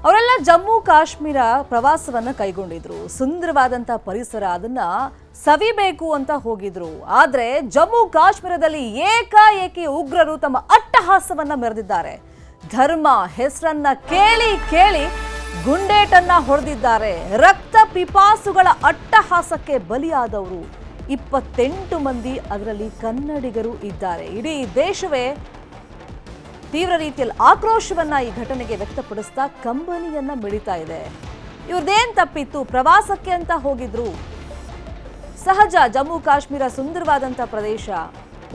ಅವರೆಲ್ಲ ಜಮ್ಮು ಕಾಶ್ಮೀರ ಪ್ರವಾಸವನ್ನ ಕೈಗೊಂಡಿದ್ರು. ಸುಂದರವಾದಂತ ಪರಿಸರ, ಅದನ್ನ ಸವಿಬೇಕು ಅಂತ ಹೋಗಿದ್ರು. ಆದ್ರೆ ಜಮ್ಮು ಕಾಶ್ಮೀರದಲ್ಲಿ ಏಕಾಏಕಿ ಉಗ್ರರು ತಮ್ಮ ಅಟ್ಟಹಾಸವನ್ನ ಮೆರೆದಿದ್ದಾರೆ. ಧರ್ಮ ಹೆಸರನ್ನ ಕೇಳಿ ಕೇಳಿ ಗುಂಡೇಟನ್ನ ಹೊಡೆದಿದ್ದಾರೆ. ರಕ್ತ ಪಿಪಾಸುಗಳ ಅಟ್ಟಹಾಸಕ್ಕೆ ಬಲಿಯಾದವರು 28 ಮಂದಿ, ಅದರಲ್ಲಿ ಕನ್ನಡಿಗರು ಇದ್ದಾರೆ. ಇಡೀ ದೇಶವೇ ತೀವ್ರ ರೀತಿಯಲ್ಲಿ ಆಕ್ರೋಶವನ್ನ ಈ ಘಟನೆಗೆ ವ್ಯಕ್ತಪಡಿಸ್ತಾ ಕಂಬನಿಯನ್ನ ಮಿಡಿತಾ ಇದೆ. ಇವ್ರದೇನ್ ತಪ್ಪಿತ್ತು? ಪ್ರವಾಸಕ್ಕೆ ಅಂತ ಹೋಗಿದ್ರು. ಸಹಜ, ಜಮ್ಮು ಕಾಶ್ಮೀರ ಸುಂದರವಾದಂಥ ಪ್ರದೇಶ,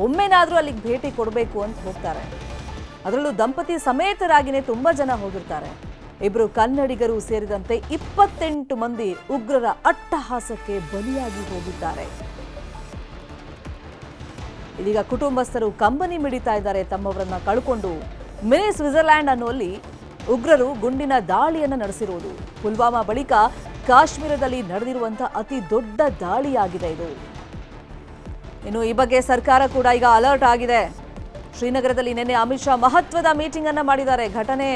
ಒಮ್ಮೆನಾದ್ರೂ ಅಲ್ಲಿಗೆ ಭೇಟಿ ಕೊಡಬೇಕು ಅಂತ ಹೋಗ್ತಾರೆ. ಅದರಲ್ಲೂ ದಂಪತಿ ಸಮೇತರಾಗಿನೇ ತುಂಬಾ ಜನ ಹೋಗಿರ್ತಾರೆ. ಇಬ್ರು ಕನ್ನಡಿಗರು ಸೇರಿದಂತೆ 28 ಮಂದಿ ಉಗ್ರರ ಅಟ್ಟಹಾಸಕ್ಕೆ ಬಲಿಯಾಗಿ ಹೋಗಿದ್ದಾರೆ. ಇದೀಗ ಕುಟುಂಬಸ್ಥರು ಕಂಬನಿ ಮಿಡಿತಾ ಇದ್ದಾರೆ. ತಮ್ಮವರನ್ನ ಕಳ್ಕೊಂಡು ಮಿನಿ ಸ್ವಿಟ್ಜರ್ಲ್ಯಾಂಡ್ ಅನ್ನುವಲ್ಲಿ ಉಗ್ರರು ಗುಂಡಿನ ದಾಳಿಯನ್ನು ನಡೆಸಿರುವುದು. ಪುಲ್ವಾಮಾ ಬಳಿಕ ಕಾಶ್ಮೀರದಲ್ಲಿ ನಡೆದಿರುವಂತಹ ಅತಿ ದೊಡ್ಡ ದಾಳಿಯಾಗಿದೆ ಇದು. ಇನ್ನು ಈ ಬಗ್ಗೆ ಸರ್ಕಾರ ಕೂಡ ಈಗ ಅಲರ್ಟ್ ಆಗಿದೆ. ಶ್ರೀನಗರದಲ್ಲಿ ನಿನ್ನೆ ಅಮಿತ್ ಶಾ ಮಹತ್ವದ ಮೀಟಿಂಗ್ ಅನ್ನ ಮಾಡಿದ್ದಾರೆ. ಘಟನೆ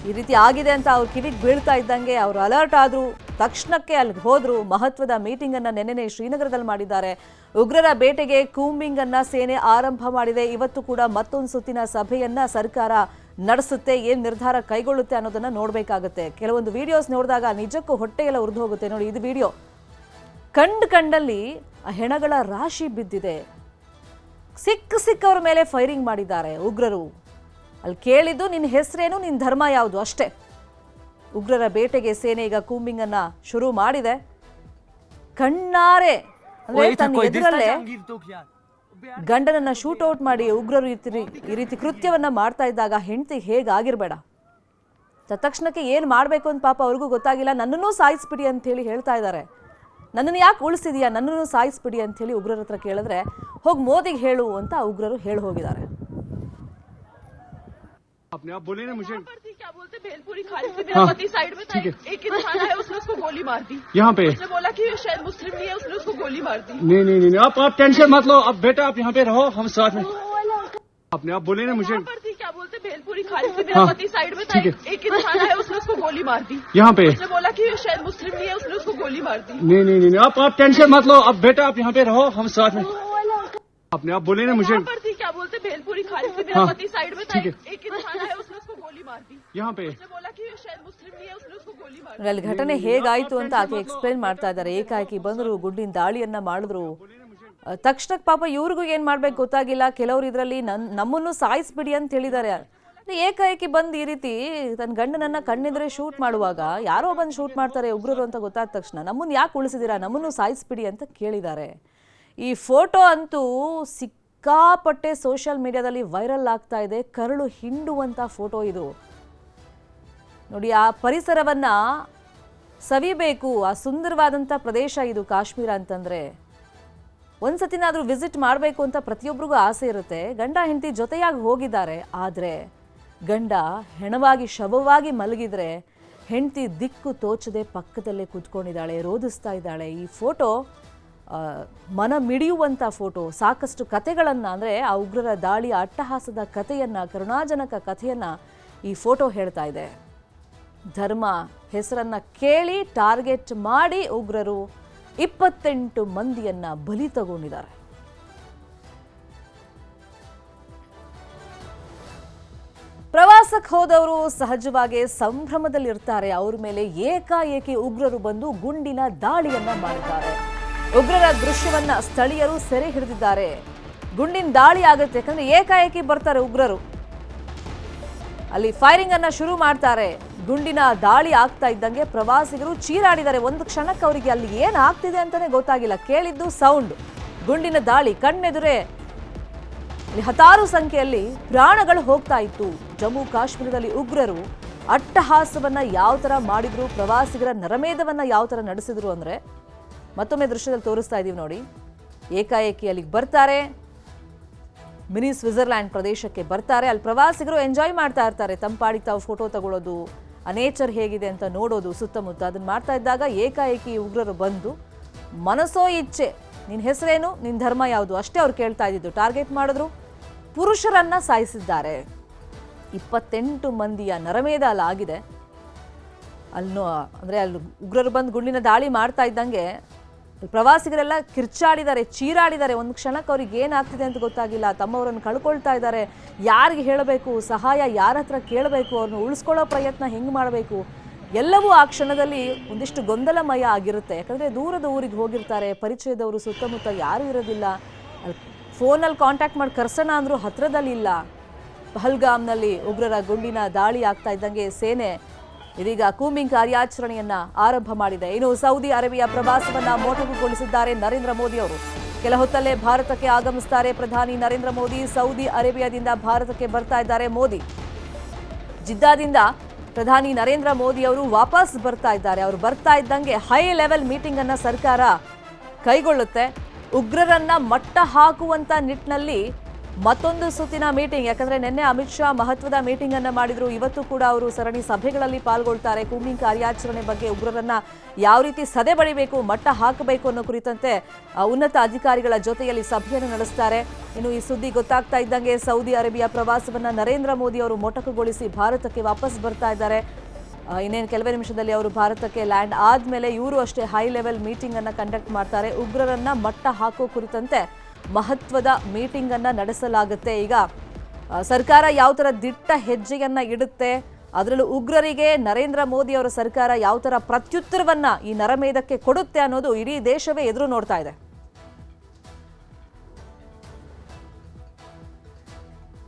ಈ ರೀತಿ ಆಗಿದೆ ಅಂತ ಅವ್ರು ಕಿವಿಗೆ ಬೀಳ್ತಾ ಇದ್ದಂಗೆ ಅವರು ಅಲರ್ಟ್ ಆದ್ರು. ತಕ್ಷಣಕ್ಕೆ ಅಲ್ಲಿ ಹೋದ್ರು. ಮಹತ್ವದ ಮೀಟಿಂಗ್ ಅನ್ನ ನಿನ್ನೆ ಶ್ರೀನಗರದಲ್ಲಿ ಮಾಡಿದ್ದಾರೆ. ಉಗ್ರರ ಬೇಟೆಗೆ ಕೂಂಬಿಂಗ್ ಅನ್ನ ಸೇನೆ ಆರಂಭ ಮಾಡಿದೆ. ಇವತ್ತು ಕೂಡ ಮತ್ತೊಂದು ಸುತ್ತಿನ ಸಭೆಯನ್ನ ಸರ್ಕಾರ ನಡೆಸುತ್ತೆ. ಏನ್ ನಿರ್ಧಾರ ಕೈಗೊಳ್ಳುತ್ತೆ ಅನ್ನೋದನ್ನ ನೋಡ್ಬೇಕಾಗುತ್ತೆ. ಕೆಲವೊಂದು ವಿಡಿಯೋಸ್ ನೋಡಿದಾಗ ನಿಜಕ್ಕೂ ಹೊಟ್ಟೆಯೆಲ್ಲ ಉರಿದು ಹೋಗುತ್ತೆ. ನೋಡಿ, ಇದು ವಿಡಿಯೋ ಕಂಡಲ್ಲಿ ಆ ಹೆಣಗಳ ರಾಶಿ ಬಿದ್ದಿದೆ. ಸಿಕ್ಕವ್ರ ಮೇಲೆ ಫೈರಿಂಗ್ ಮಾಡಿದ್ದಾರೆ ಉಗ್ರರು. ಅಲ್ಲಿ ಕೇಳಿದ್ದು ನಿನ್ನ ಹೆಸರೇನು, ನಿನ್ನ ಧರ್ಮ ಯಾವುದು ಅಷ್ಟೇ. ಉಗ್ರರ ಬೇಟೆಗೆ ಸೇನೆ ಈಗ ಕೂಂಬಿಂಗ್ ಅನ್ನ ಶುರು ಮಾಡಿದೆ. ಕಣ್ಣಾರೆ ಅಂದ್ರೆ ತನ್ನ ಎದುರಲ್ಲೇ ಗಂಡನನ್ನ ಶೂಟ್ಔಟ್ ಮಾಡಿ ಉಗ್ರರು ಈ ರೀತಿ ಕೃತ್ಯವನ್ನ ಮಾಡ್ತಾ ಇದ್ದಾಗ ಹೆಂಡತಿಗೆ ಹೇಗಾಗಿರ್ಬೇಡ. ತಕ್ಷಣಕ್ಕೆ ಏನ್ ಮಾಡ್ಬೇಕು ಅಂತ ಪಾಪ ಅವ್ರಿಗೂ ಗೊತ್ತಾಗಿಲ್ಲ. ನನ್ನನ್ನೂ ಸಾಯಿಸ್ಬಿಡಿ ಅಂತ ಹೇಳಿ ಹೇಳ್ತಾ ಇದ್ದಾರೆ. ನನ್ನನ್ನು ಯಾಕೆ ಉಳಿಸಿದೀಯಾ, ನನ್ನನ್ನು ಸಾಯಿಸ್ಬಿಡಿ ಅಂತ ಹೇಳಿ ಉಗ್ರರ ಹತ್ರ ಕೇಳಿದ್ರೆ ಹೋಗಿ ಮೋದಿಗೆ ಹೇಳು ಅಂತ ಉಗ್ರರು ಹೇಳಿ ಹೋಗಿದ್ದಾರೆ. अपने आप बोले ना मुझे क्या बोलते भेलपुरी खाली से मेरा पति साइड में था, एक इंसान आया उसने उसको गोली मार दी। यहाँ पे उसने बोला कि शायद मुस्लिम नहीं है, उसने उसको गोली मार दी। नहीं आप टेंशन मत लो। अब बेटा आप यहाँ पे रहो, हम साथ में। अपने आप बोले ना मुझे क्या बोलते भेलपुरी खाली से मेरा पति साइड में था, एक इंसान आया उसने उसको गोली मार दी। यहाँ पे उसने बोला कि शायद मुस्लिम नहीं है, उसने उसको गोली मार दी। नहीं आप टेंशन मत लो। अब बेटा आप यहाँ पे रहो, हम साथ में। अपने आप बोले ना मुझे क्या बोलते भेलपुरी खाली से मेरा पति साइड में था, एक इंसान आया उसने उसको गोली मार दी। यहाँ पे उसने बोला कि शायद मुस्लिम नहीं है, उसने उसको गोली मार दी। ಅಲ್ಲಿ ಘಟನೆ ಹೇಗಾಯ್ತು ಅಂತ ಆಕೆ ಎಕ್ಸ್ಪ್ಲೇನ್ ಮಾಡ್ತಾ ಇದ್ದಾರೆ. ಏಕಾಏಕಿ ಬಂದ್ರು, ಗುಂಡಿನ ದಾಳಿಯನ್ನ ಮಾಡಿದ್ರು. ತಕ್ಷಣಕ್ಕೆ ಪಾಪ ಇವ್ರಿಗೂ ಏನ್ ಮಾಡ್ಬೇಕು ಗೊತ್ತಾಗಿಲ್ಲ. ಕೆಲವರು ಇದರಲ್ಲಿ ನಮ್ಮನ್ನು ಸಾಯಿಸ್ಬಿಡಿ ಅಂತ ಹೇಳಿದ್ದಾರೆ. ಏಕಾಏಕಿ ಬಂದು ಈ ರೀತಿ ತನ್ನ ಗಂಡನನ್ನ ಕಣ್ಣೆದ್ರೆ ಶೂಟ್ ಮಾಡುವಾಗ ಯಾರೋ ಬಂದು ಶೂಟ್ ಮಾಡ್ತಾರೆ ಉಗ್ರರು ಅಂತ ಗೊತ್ತಾದ ತಕ್ಷಣ ನಮ್ಮನ್ನು ಯಾಕೆ ಉಳಿಸಿದಿರಾ, ನಮ್ಮನ್ನು ಸಾಯಿಸ್ಬಿಡಿ ಅಂತ ಕೇಳಿದ್ದಾರೆ. ಈ ಫೋಟೋ ಅಂತೂ ಸಿಕ್ಕಾಪಟ್ಟೆ ಸೋಷಿಯಲ್ ಮೀಡಿಯಾದಲ್ಲಿ ವೈರಲ್ ಆಗ್ತಾ ಇದೆ. ಕರಳು ಹಿಂಡುವಂಥ ಫೋಟೋ ಇದು. ನೋಡಿ, ಆ ಪರಿಸರವನ್ನ ಸವಿಬೇಕು. ಆ ಸುಂದರವಾದಂಥ ಪ್ರದೇಶ ಇದು ಕಾಶ್ಮೀರ ಅಂತಂದ್ರೆ. ಒಂದ್ಸತಿನಾದ್ರೂ ವಿಸಿಟ್ ಮಾಡಬೇಕು ಅಂತ ಪ್ರತಿಯೊಬ್ಬರಿಗೂ ಆಸೆ ಇರುತ್ತೆ. ಗಂಡ ಹೆಂಡತಿ ಜೊತೆಯಾಗಿ ಹೋಗಿದ್ದಾರೆ. ಆದರೆ ಗಂಡ ಹೆಣವಾಗಿ ಶವವಾಗಿ ಮಲಗಿದ್ರೆ ಹೆಂಡತಿ ದಿಕ್ಕು ತೋಚದೆ ಪಕ್ಕದಲ್ಲೇ ಕೂತ್ಕೊಂಡಿದ್ದಾಳೆ, ರೋಧಿಸ್ತಾ ಇದ್ದಾಳೆ. ಈ ಫೋಟೋ ಮನ ಮಿಡಿಯುವಂಥ ಫೋಟೋ. ಸಾಕಷ್ಟು ಕಥೆಗಳನ್ನು, ಅಂದರೆ ಆ ಉಗ್ರರ ದಾಳಿ, ಅಟ್ಟಹಾಸದ ಕಥೆಯನ್ನು, ಕರುಣಾಜನಕ ಕಥೆಯನ್ನು ಈ ಫೋಟೋ ಹೇಳ್ತಾ ಇದೆ. ಧರ್ಮ ಹೆಸರನ್ನ ಕೇಳಿ ಟಾರ್ಗೆಟ್ ಮಾಡಿ ಉಗ್ರರು 28 ಮಂದಿಯನ್ನ ಬಲಿ ತಗೊಂಡಿದ್ದಾರೆ. ಪ್ರವಾಸಕ್ಕೆ ಹೋದವರು ಸಹಜವಾಗಿ ಸಂಭ್ರಮದಲ್ಲಿರ್ತಾರೆ. ಅವ್ರ ಮೇಲೆ ಏಕಾಏಕಿ ಉಗ್ರರು ಬಂದು ಗುಂಡಿನ ದಾಳಿಯನ್ನ ಮಾಡಿದ್ದಾರೆ. ಉಗ್ರರ ದೃಶ್ಯವನ್ನ ಸ್ಥಳೀಯರು ಸೆರೆ ಹಿಡಿದಿದ್ದಾರೆ. ಗುಂಡಿನ ದಾಳಿ ಆಗುತ್ತೆ, ಯಾಕಂದ್ರೆ ಏಕಾಏಕಿ ಬರ್ತಾರೆ ಉಗ್ರರು. ಅಲ್ಲಿ ಫೈರಿಂಗ್ ಅನ್ನ ಶುರು ಮಾಡ್ತಾರೆ. ಗುಂಡಿನ ದಾಳಿ ಆಗ್ತಾ ಇದ್ದಂಗೆ ಪ್ರವಾಸಿಗರು ಚೀರಾಡಿದ್ದಾರೆ. ಒಂದು ಕ್ಷಣಕ್ಕೆ ಅವರಿಗೆ ಅಲ್ಲಿ ಏನ್ ಆಗ್ತಿದೆ ಅಂತಾನೆ ಗೊತ್ತಾಗಿಲ್ಲ. ಕೇಳಿದ್ದು ಸೌಂಡ್, ಗುಂಡಿನ ದಾಳಿ ಕಣ್ಣೆದುರೇ. ಇಲ್ಲಿ ಹತ್ತಾರು ಸಂಖ್ಯೆಯಲ್ಲಿ ಪ್ರಾಣಗಳು ಹೋಗ್ತಾ ಇತ್ತು. ಜಮ್ಮು ಕಾಶ್ಮೀರದಲ್ಲಿ ಉಗ್ರರು ಅಟ್ಟಹಾಸವನ್ನ ಯಾವ ತರ ಮಾಡಿದ್ರು, ಪ್ರವಾಸಿಗರ ನರಮೇಧವನ್ನ ಯಾವ ತರ ನಡೆಸಿದ್ರು ಅಂದ್ರೆ ಮತ್ತೊಮ್ಮೆ ದೃಶ್ಯದಲ್ಲಿ ತೋರಿಸ್ತಾ ಇದೀವಿ ನೋಡಿ. ಏಕಾಏಕಿ ಅಲ್ಲಿಗೆ ಬರ್ತಾರೆ, ಮಿನಿ ಸ್ವಿಟ್ಜರ್ಲ್ಯಾಂಡ್ ಪ್ರದೇಶಕ್ಕೆ ಬರ್ತಾರೆ. ಅಲ್ಲಿ ಪ್ರವಾಸಿಗರು ಎಂಜಾಯ್ ಮಾಡ್ತಾ ಇರ್ತಾರೆ. ತಂಪಾಡಿಗೆ ತಾವು ಫೋಟೋ ತಗೊಳ್ಳೋದು, ಆ ನೇಚರ್ ಹೇಗಿದೆ ಅಂತ ನೋಡೋದು ಸುತ್ತಮುತ್ತ. ಅದನ್ನ ಮಾಡ್ತಾ ಇದ್ದಾಗ ಏಕಾಏಕಿ ಉಗ್ರರು ಬಂದು ಮನಸೋ ಇಚ್ಛೆ, ನಿನ್ನ ಹೆಸರೇನು, ನಿನ್ನ ಧರ್ಮ ಯಾವುದು ಅಷ್ಟೇ ಅವ್ರು ಕೇಳ್ತಾ ಇದ್ದಿದ್ದು. ಟಾರ್ಗೆಟ್ ಮಾಡಿದ್ರು, ಪುರುಷರನ್ನ ಸಾಯಿಸಿದ್ದಾರೆ. 28 ಮಂದಿಯ ನರಮೇಧ ಅಲ್ಲಾಗಿದೆ. ಅಂದರೆ ಅಲ್ಲಿ ಉಗ್ರರು ಬಂದು ಗುಂಡಿನ ದಾಳಿ ಮಾಡ್ತಾ ಇದ್ದಂಗೆ ಪ್ರವಾಸಿಗರೆಲ್ಲ ಕಿರ್ಚಾಡಿದ್ದಾರೆ, ಚೀರಾಡಿದ್ದಾರೆ. ಒಂದು ಕ್ಷಣಕ್ಕೆ ಅವ್ರಿಗೆ ಏನಾಗ್ತಿದೆ ಅಂತ ಗೊತ್ತಾಗಿಲ್ಲ. ತಮ್ಮವರನ್ನು ಕಳ್ಕೊಳ್ತಾ ಇದ್ದಾರೆ. ಯಾರಿಗೆ ಹೇಳಬೇಕು, ಸಹಾಯ ಯಾರ ಹತ್ರ ಕೇಳಬೇಕು, ಅವ್ರನ್ನ ಉಳಿಸ್ಕೊಳ್ಳೋ ಪ್ರಯತ್ನ ಹೆಂಗೆ ಮಾಡಬೇಕು, ಎಲ್ಲವೂ ಆ ಕ್ಷಣದಲ್ಲಿ ಒಂದಿಷ್ಟು ಗೊಂದಲಮಯ ಆಗಿರುತ್ತೆ. ಯಾಕಂದರೆ ದೂರದ ಊರಿಗೆ ಹೋಗಿರ್ತಾರೆ, ಪರಿಚಯದವರು ಸುತ್ತಮುತ್ತ ಯಾರೂ ಇರೋದಿಲ್ಲ. ಅಲ್ಲಿ ಫೋನಲ್ಲಿ ಕಾಂಟ್ಯಾಕ್ಟ್ ಮಾಡಿ ಕರ್ಸೋಣ ಅಂದರೂ ಹತ್ರದಲ್ಲಿಲ್ಲ. ಪಹಲ್ಗಾಮ್ನಲ್ಲಿ ಉಗ್ರರ ಗುಂಡಿನ ದಾಳಿ ಆಗ್ತಾ ಇದ್ದಂಗೆ ಸೇನೆ ಇದೀಗ ಕೂಂಬಿಂಗ್ ಕಾರ್ಯಾಚರಣೆಯನ್ನ ಆರಂಭ ಮಾಡಿದೆ. ಇನ್ನು ಸೌದಿ ಅರೇಬಿಯಾ ಪ್ರವಾಸವನ್ನ ಮೊಟಕುಗೊಳಿಸಿದ್ದಾರೆ ನರೇಂದ್ರ ಮೋದಿ ಅವರು. ಕೆಲ ಹೊತ್ತಲ್ಲೇ ಭಾರತಕ್ಕೆ ಆಗಮಿಸುತ್ತಾರೆ ಪ್ರಧಾನಿ ನರೇಂದ್ರ ಮೋದಿ. ಸೌದಿ ಅರೇಬಿಯಾದಿಂದ ಭಾರತಕ್ಕೆ ಬರ್ತಾ ಇದ್ದಾರೆ ಮೋದಿ. ಜಿದ್ದಾದಿಂದ ಪ್ರಧಾನಿ ನರೇಂದ್ರ ಮೋದಿ ಅವರು ವಾಪಸ್ ಬರ್ತಾ ಇದ್ದಾರೆ. ಅವರು ಬರ್ತಾ ಇದ್ದಂಗೆ ಹೈ ಲೆವೆಲ್ ಮೀಟಿಂಗ್ ಅನ್ನ ಸರ್ಕಾರ ಕೈಗೊಳ್ಳುತ್ತೆ. ಉಗ್ರರನ್ನ ಮಟ್ಟ ಹಾಕುವಂತ ನಿಟ್ಟಿನಲ್ಲಿ ಮತ್ತೊಂದು ಸುತ್ತಿನ ಮೀಟಿಂಗ್. ಯಾಕಂದ್ರೆ ನಿನ್ನೆ ಅಮಿತ್ ಶಾ ಮಹತ್ವದ ಮೀಟಿಂಗ್ ಅನ್ನ ಮಾಡಿದ್ರು. ಇವತ್ತು ಕೂಡ ಅವರು ಸರಣಿ ಸಭೆಗಳಲ್ಲಿ ಪಾಲ್ಗೊಳ್ತಾರೆ. ಕೂಂಬಿಂಗ್ ಕಾರ್ಯಾಚರಣೆ ಬಗ್ಗೆ, ಉಗ್ರರನ್ನ ಯಾವ ರೀತಿ ಸದೆ ಬಡಿಬೇಕು, ಮಟ್ಟ ಹಾಕಬೇಕು ಅನ್ನೋ ಕುರಿತಂತೆ ಉನ್ನತ ಅಧಿಕಾರಿಗಳ ಜೊತೆಯಲ್ಲಿ ಸಭೆಯನ್ನು ನಡೆಸ್ತಾರೆ. ಇನ್ನು ಈ ಸುದ್ದಿ ಗೊತ್ತಾಗ್ತಾ ಇದ್ದಂಗೆ ಸೌದಿ ಅರೇಬಿಯಾ ಪ್ರವಾಸವನ್ನ ನರೇಂದ್ರ ಮೋದಿ ಅವರು ಮೊಟಕುಗೊಳಿಸಿ ಭಾರತಕ್ಕೆ ವಾಪಸ್ ಬರ್ತಾ ಇದ್ದಾರೆ. ಇನ್ನೇನು ಕೆಲವೇ ನಿಮಿಷದಲ್ಲಿ ಅವರು ಭಾರತಕ್ಕೆ ಲ್ಯಾಂಡ್ ಆದ್ಮೇಲೆ ಇವರು ಅಷ್ಟೇ ಹೈ ಲೆವೆಲ್ ಮೀಟಿಂಗ್ ಅನ್ನ ಕಂಡಕ್ಟ್ ಮಾಡ್ತಾರೆ. ಉಗ್ರರನ್ನ ಮಟ್ಟ ಹಾಕೋ ಕುರಿತಂತೆ ಮಹತ್ವದ ಮೀಟಿಂಗ್ ಅನ್ನ ನಡೆಸಲಾಗುತ್ತೆ. ಈಗ ಸರ್ಕಾರ ಯಾವ ತರ ದಿಟ್ಟ ಹೆಜ್ಜೆಯನ್ನ ಇಡುತ್ತೆ, ಅದರಲ್ಲೂ ಉಗ್ರರಿಗೆ ನರೇಂದ್ರ ಮೋದಿ ಅವರ ಸರ್ಕಾರ ಯಾವ ತರ ಪ್ರತ್ಯುತ್ತರವನ್ನ ಈ ನರಮೇಧಕ್ಕೆ ಕೊಡುತ್ತೆ ಅನ್ನೋದು ಇಡೀ ದೇಶವೇ ಎದುರು ನೋಡ್ತಾ ಇದೆ.